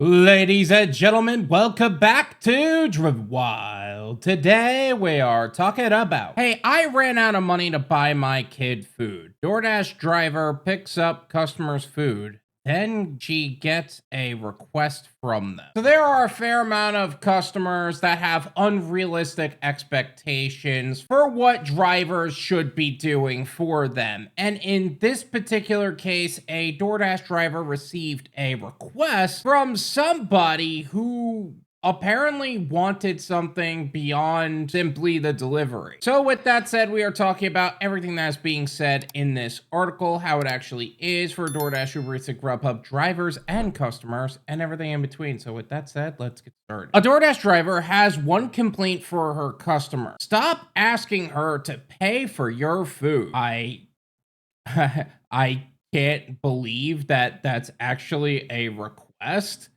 Ladies and gentlemen, welcome back to Wyld. Today we are talking about, hey, I ran out of money to buy my kid food. Doordash driver picks up customer's food. Then she gets a request from them. So there are a fair amount of customers that have unrealistic expectations for what drivers should be doing for them. And in this particular case, a DoorDash driver received a request from somebody who apparently wanted something beyond simply the delivery. So with that said, we are talking about everything that's being said in this article, how it actually is for DoorDash, Uber Eats, and Grubhub drivers and customers, and everything in between. So with that said, let's get started. A DoorDash driver has one complaint for her customer. Stop asking her to pay for your food. I can't believe that that's actually a request.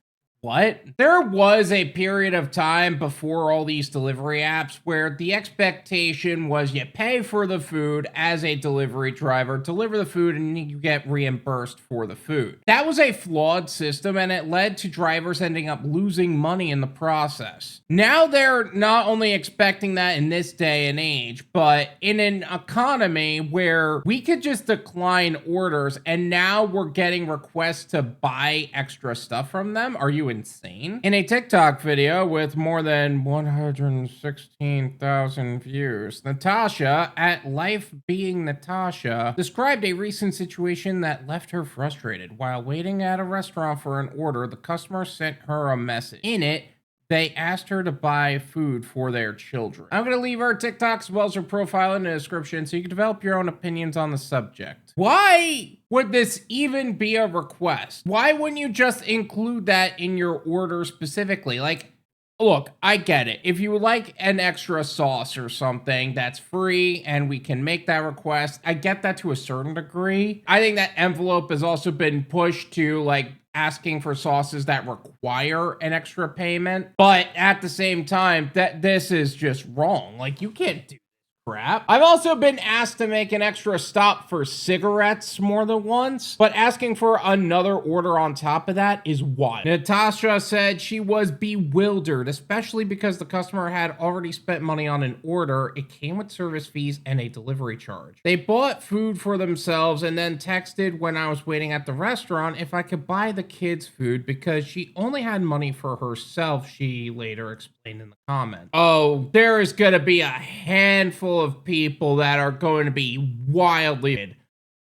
What? There was a period of time before all these delivery apps where the expectation was you pay for the food as a delivery driver, deliver the food, and you get reimbursed for the food. That was a flawed system, and it led to drivers ending up losing money in the process. Now they're not only expecting that in this day and age, but in an economy where we could just decline orders, and now we're getting requests to buy extra stuff from them. Are you insane? In a TikTok video with more than 116,000 views, Natasha at Lifebeingnatasha described a recent situation that left her frustrated. While waiting at a restaurant for an order, the customer sent her a message. In it, they asked her to buy food for their children. I'm going to leave her TikTok as well as her profile in the description so you can develop your own opinions on the subject. Why would this even be a request? Why wouldn't you just include that in your order specifically? Like, look, I get it. If you would like an extra sauce or something that's free and we can make that request, I get that to a certain degree. I think that envelope has also been pushed to like asking for sauces that require an extra payment. But at the same time, this is just wrong. Like, you can't do crap. I've also been asked to make an extra stop for cigarettes more than once, but asking for another order on top of that is wild. Natasha said she was bewildered, especially because the customer had already spent money on an order. It came with service fees and a delivery charge. They bought food for themselves and then texted when I was waiting at the restaurant if I could buy the kids food because she only had money for herself, she later explained in the comment. Oh, there is gonna be a handful of people that are going to be wildly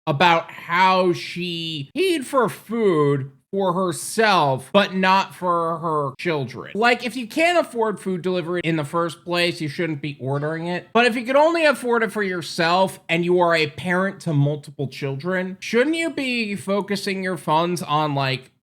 about how she paid for food for herself, but not for her children. Like, if you can't afford food delivery in the first place, you shouldn't be ordering it. But if you could only afford it for yourself and you are a parent to multiple children, shouldn't you be focusing your funds on, like,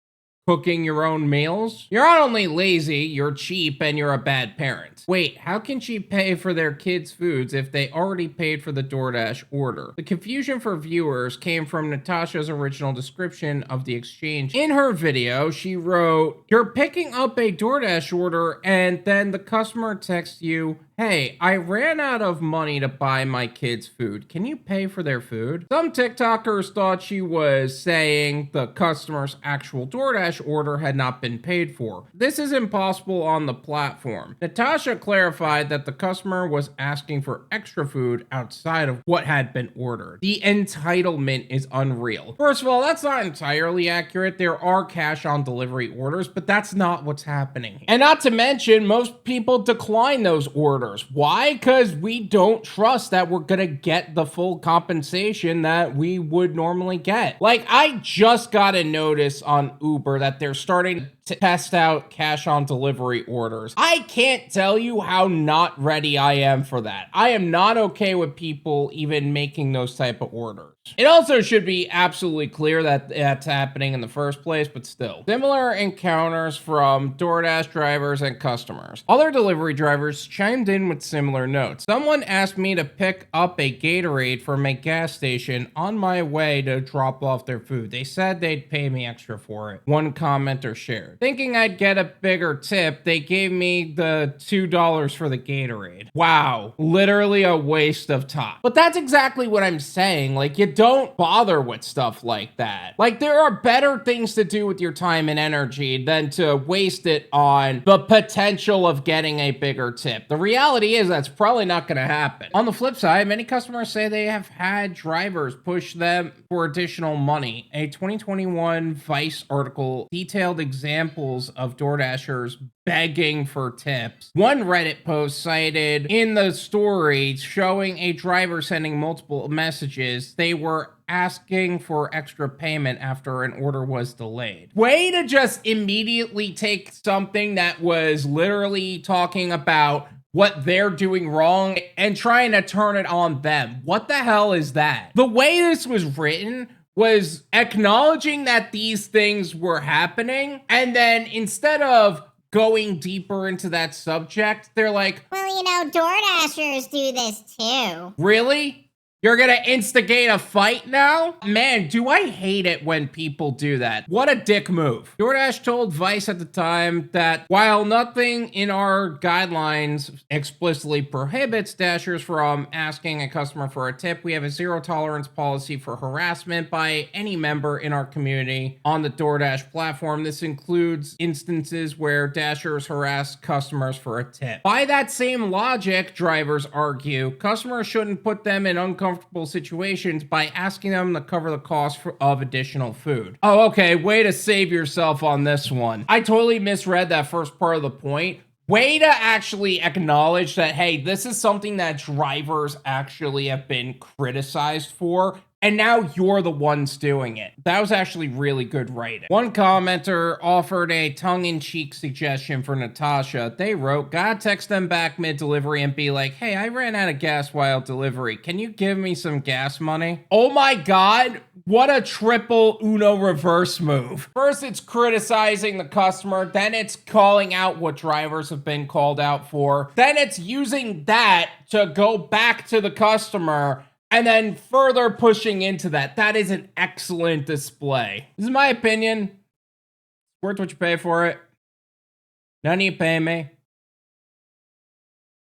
cooking your own meals? You're not only lazy, you're cheap, and you're a bad parent. Wait, how can she pay for their kids' foods if they already paid for the DoorDash order? The confusion for viewers came from Natasha's original description of the exchange. In her video, she wrote, "You're picking up a DoorDash order and then the customer texts you, 'Hey, I ran out of money to buy my kids food. Can you pay for their food?' Some TikTokers thought she was saying the customer's actual DoorDash order had not been paid for. This is impossible on the platform. Natasha clarified that the customer was asking for extra food outside of what had been ordered. The entitlement is unreal. First of all, that's not entirely accurate. There are cash on delivery orders, but that's not what's happening. And not to mention, most people decline those orders. Why? Because we don't trust that we're gonna get the full compensation that we would normally get. Like, I just got a notice on Uber that they're starting to test out cash on delivery orders. I can't tell you how not ready I am for that. I am not okay with people even making those type of orders. It also should be absolutely clear that that's happening in the first place, but still. Similar encounters from DoorDash drivers and customers. Other delivery drivers chimed in with similar notes. Someone asked me to pick up a Gatorade from a gas station on my way to drop off their food. They said they'd pay me extra for it, one commenter shared. Thinking I'd get a bigger tip, they gave me the $2 for the Gatorade. Wow, literally a waste of time. But that's exactly what I'm saying. Like, you don't bother with stuff like that. Like, there are better things to do with your time and energy than to waste it on the potential of getting a bigger tip. The reality is that's probably not going to happen. On the flip side, many customers say they have had drivers push them for additional money. A 2021 Vice article detailed examples of DoorDashers begging for tips. One Reddit post cited in the story showing a driver sending multiple messages. They were asking for extra payment after an order was delayed. Way to just immediately take something that was literally talking about what they're doing wrong and trying to turn it on them. What the hell is that? The way this was written was acknowledging that these things were happening, and then instead of going deeper into that subject, they're like, well, you know, DoorDashers do this too. Really? You're gonna instigate a fight now? Man, do I hate it when people do that. What a dick move. DoorDash told Vice at the time that while nothing in our guidelines explicitly prohibits Dashers from asking a customer for a tip, we have a zero tolerance policy for harassment by any member in our community on the DoorDash platform. This includes instances where Dashers harass customers for a tip. By that same logic, drivers argue, customers shouldn't put them in uncomfortable situations by asking them to cover the cost of additional food. Oh, okay, way to save yourself on this one. I totally misread that first part of the point. Way to actually acknowledge that, hey, this is something that drivers actually have been criticized for, and now you're the ones doing it. That was actually really good writing. One commenter offered a tongue-in-cheek suggestion for Natasha. They wrote, gotta text them back mid-delivery and be like, hey, I ran out of gas while delivery. Can you give me some gas money? Oh my God, what a triple Uno reverse move. First, it's criticizing the customer. Then it's calling out what drivers have been called out for. Then it's using that to go back to the customer and then further pushing into that. That is an excellent display. This is my opinion. Worth what you pay for it. None of you pay me.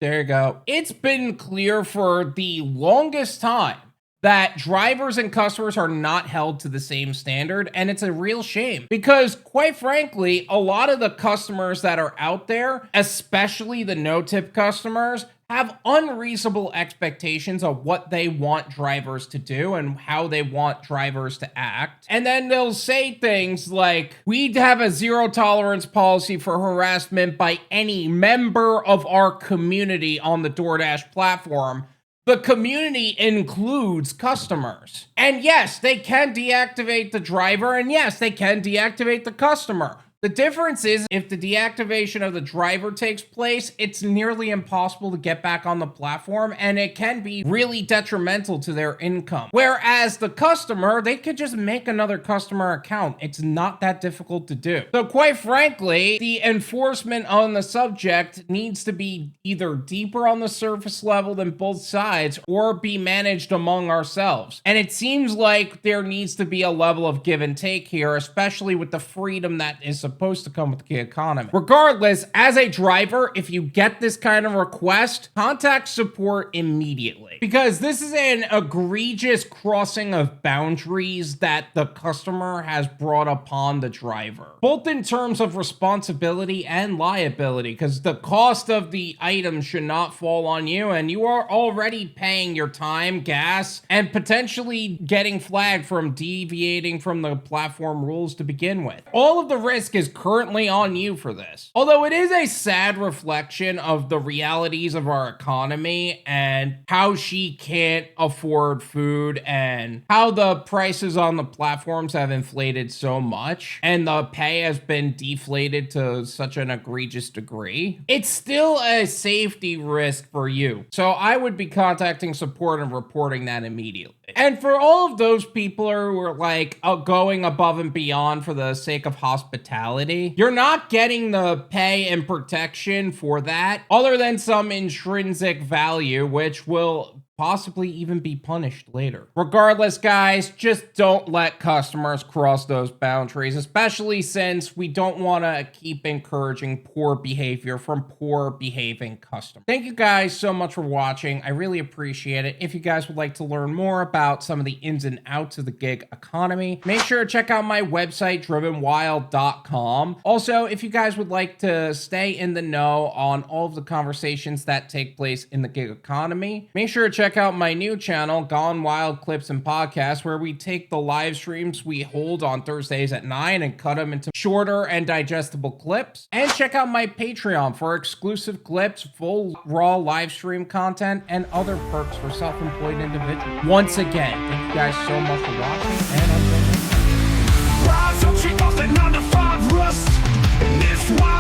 There you go. It's been clear for the longest time that drivers and customers are not held to the same standard, and it's a real shame because, quite frankly, a lot of the customers that are out there, especially the no-tip customers, have unreasonable expectations of what they want drivers to do and how they want drivers to act. And then they'll say things like, we have a zero tolerance policy for harassment by any member of our community on the DoorDash platform. The community includes customers. And yes, they can deactivate the driver, and yes, they can deactivate the customer. The difference is if the deactivation of the driver takes place, it's nearly impossible to get back on the platform, and it can be really detrimental to their income. Whereas the customer, they could just make another customer account. It's not that difficult to do. So quite frankly, the enforcement on the subject needs to be either deeper on the surface level than both sides or be managed among ourselves. And it seems like there needs to be a level of give and take here, especially with the freedom that is supposed to come with the economy. Regardless, as a driver, if you get this kind of request, contact support immediately, because this is an egregious crossing of boundaries that the customer has brought upon the driver, both in terms of responsibility and liability, because the cost of the item should not fall on you, and you are already paying your time, gas, and potentially getting flagged from deviating from the platform rules to begin with. All of the risk is currently on you for this. Although it is a sad reflection of the realities of our economy and how she can't afford food and how the prices on the platforms have inflated so much and the pay has been deflated to such an egregious degree, it's still a safety risk for you. So I would be contacting support and reporting that immediately. And for all of those people who are like going above and beyond for the sake of hospitality, you're not getting the pay and protection for that other than some intrinsic value, which will possibly even be punished later. Regardless, guys, just don't let customers cross those boundaries, especially since we don't want to keep encouraging poor behavior from poor behaving customers. Thank you guys so much for watching. I really appreciate it. If you guys would like to learn more about some of the ins and outs of the gig economy, make sure to check out my website, drivenwyld.com. Also, if you guys would like to stay in the know on all of the conversations that take place in the gig economy, make sure to check out my new channel, Gone Wild Clips and Podcasts, where we take the live streams we hold on Thursdays at 9 and cut them into shorter and digestible clips. And check out my Patreon for exclusive clips, full raw live stream content, and other perks for self-employed individuals. Once again, thank you guys so much for watching, and until next time. Rise up, shake off that 9 to 5 rust. And it's wild.